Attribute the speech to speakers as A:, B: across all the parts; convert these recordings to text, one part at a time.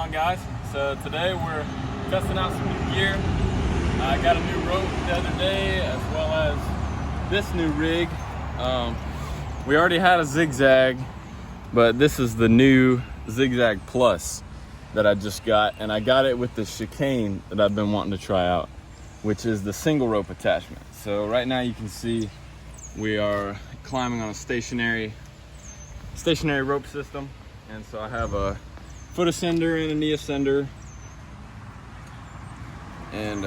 A: on, guys? So today we're testing out some new gear. I got a new rope the other day, as well as this new rig. We already had a Zigzag, but this is the new Zigzag Plus that I just got, and I got it with the Chicane that I've been wanting to try out, which is the single rope attachment. So right now you can see we are climbing on a stationary rope system, and so I have a foot ascender and a knee ascender, and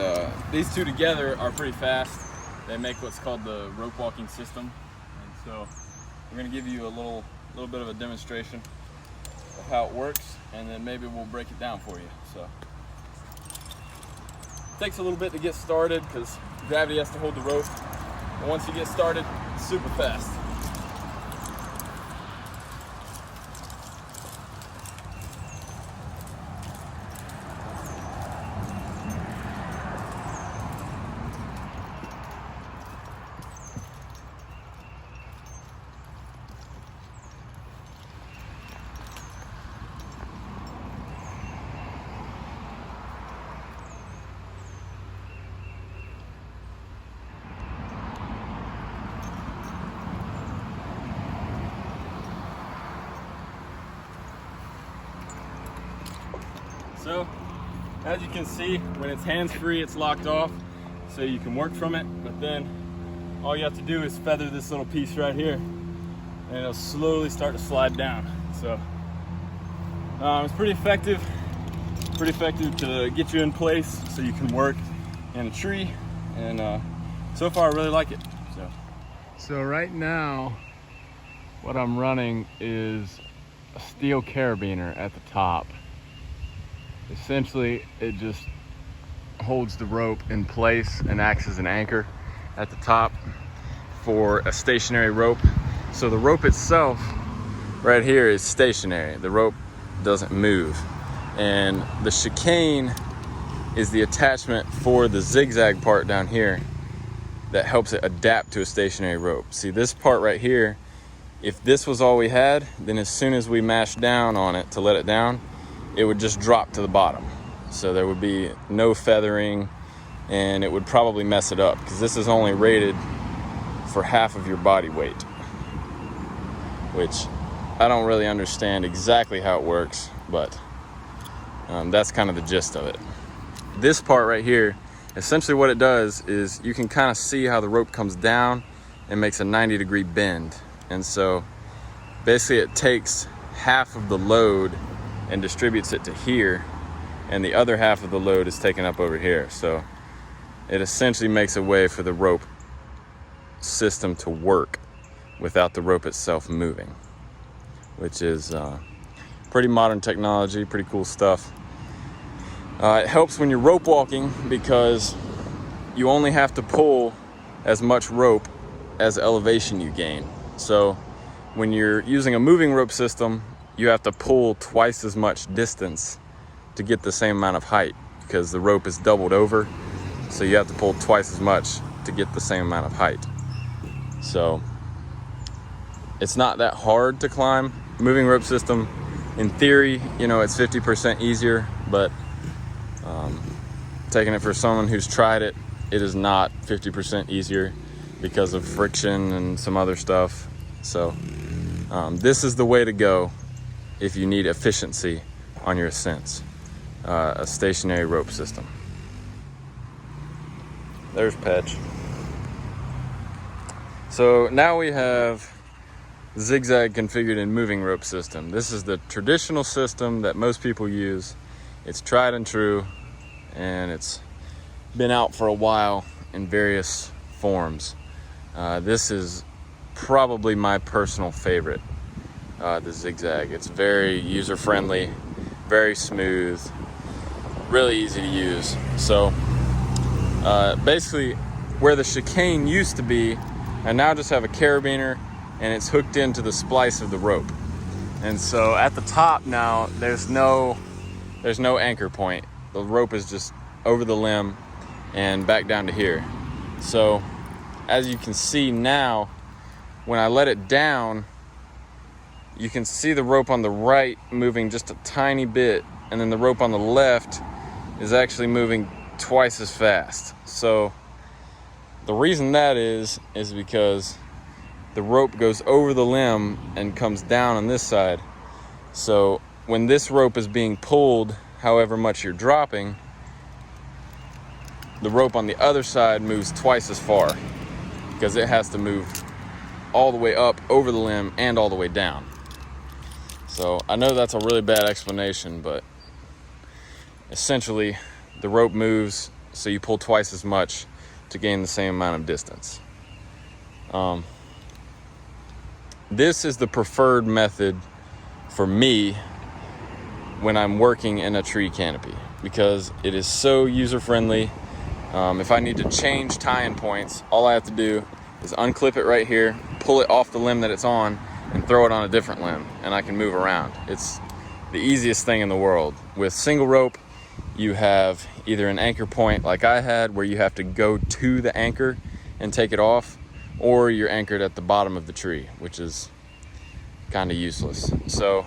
A: these two together are pretty fast. They make what's called the rope walking system, and so we're going to give you a little bit of a demonstration of how it works, and then maybe we'll break it down for you. So it takes a little bit to get started because gravity has to hold the rope, but once you get started, it's super fast. So, as you can see, when it's hands-free, it's locked off, so you can work from it, but then all you have to do is feather this little piece right here, and it'll slowly start to slide down. So, it's pretty effective to get you in place so you can work in a tree, and so far I really like it. So right now, what I'm running is a steel carabiner at the top. Essentially, it just holds the rope in place and acts as an anchor at the top for a stationary rope. So the rope itself right here is stationary. The rope doesn't move. And the chicane is the attachment for the zigzag part down here that helps it adapt to a stationary rope. See, this part right here, if this was all we had, then as soon as we mashed down on it to let it down, it would just drop to the bottom. So there would be no feathering, and it would probably mess it up because this is only rated for half of your body weight, which I don't really understand exactly how it works, but that's kind of the gist of it. This part right here, essentially what it does is you can kind of see how the rope comes down and makes a 90-degree bend. And so basically it takes half of the load and distributes it to here, and the other half of the load is taken up over here. So it essentially makes a way for the rope system to work without the rope itself moving, which is pretty modern technology, pretty cool stuff. It helps when you're rope walking because you only have to pull as much rope as elevation you gain. So when you're using a moving rope system, you have to pull twice as much distance to get the same amount of height because the rope is doubled over. So you have to pull twice as much to get the same amount of height. So it's not that hard to climb. Moving rope system, in theory, you know, it's 50% easier, but taking it for someone who's tried it, it is not 50% easier because of friction and some other stuff. So this is the way to go if you need efficiency on your ascents, a stationary rope system. There's Petzl. So now we have Zigzag configured in moving rope system. This is the traditional system that most people use. It's tried and true, and it's been out for a while in various forms. This is probably my personal favorite. The Zigzag. It's very user-friendly, very smooth, really easy to use. So basically where the chicane used to be, I now just have a carabiner and it's hooked into the splice of the rope. And so at the top now there's no anchor point. The rope is just over the limb and back down to here. So as you can see now, when I let it down, you can see the rope on the right moving just a tiny bit and then the rope on the left is actually moving twice as fast. So the reason that is because the rope goes over the limb and comes down on this side. So when this rope is being pulled, however much you're dropping, the rope on the other side moves twice as far because it has to move all the way up over the limb and all the way down. So I know that's a really bad explanation, but essentially the rope moves so you pull twice as much to gain the same amount of distance. This is the preferred method for me when I'm working in a tree canopy because it is so user-friendly. If I need to change tie-in points, all I have to do is unclip it right here, pull it off the limb that it's on, and throw it on a different limb, and I can move around. It's the easiest thing in the world. With single rope, you have either an anchor point like I had where you have to go to the anchor and take it off, or you're anchored at the bottom of the tree, which is kind of useless. So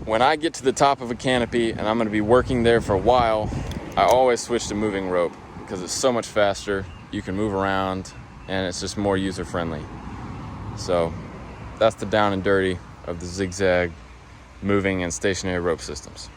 A: when I get to the top of a canopy and I'm going to be working there for a while, I always switch to moving rope because it's so much faster. You can move around and it's just more user-friendly. So that's the down and dirty of the Zigzag moving and stationary rope systems.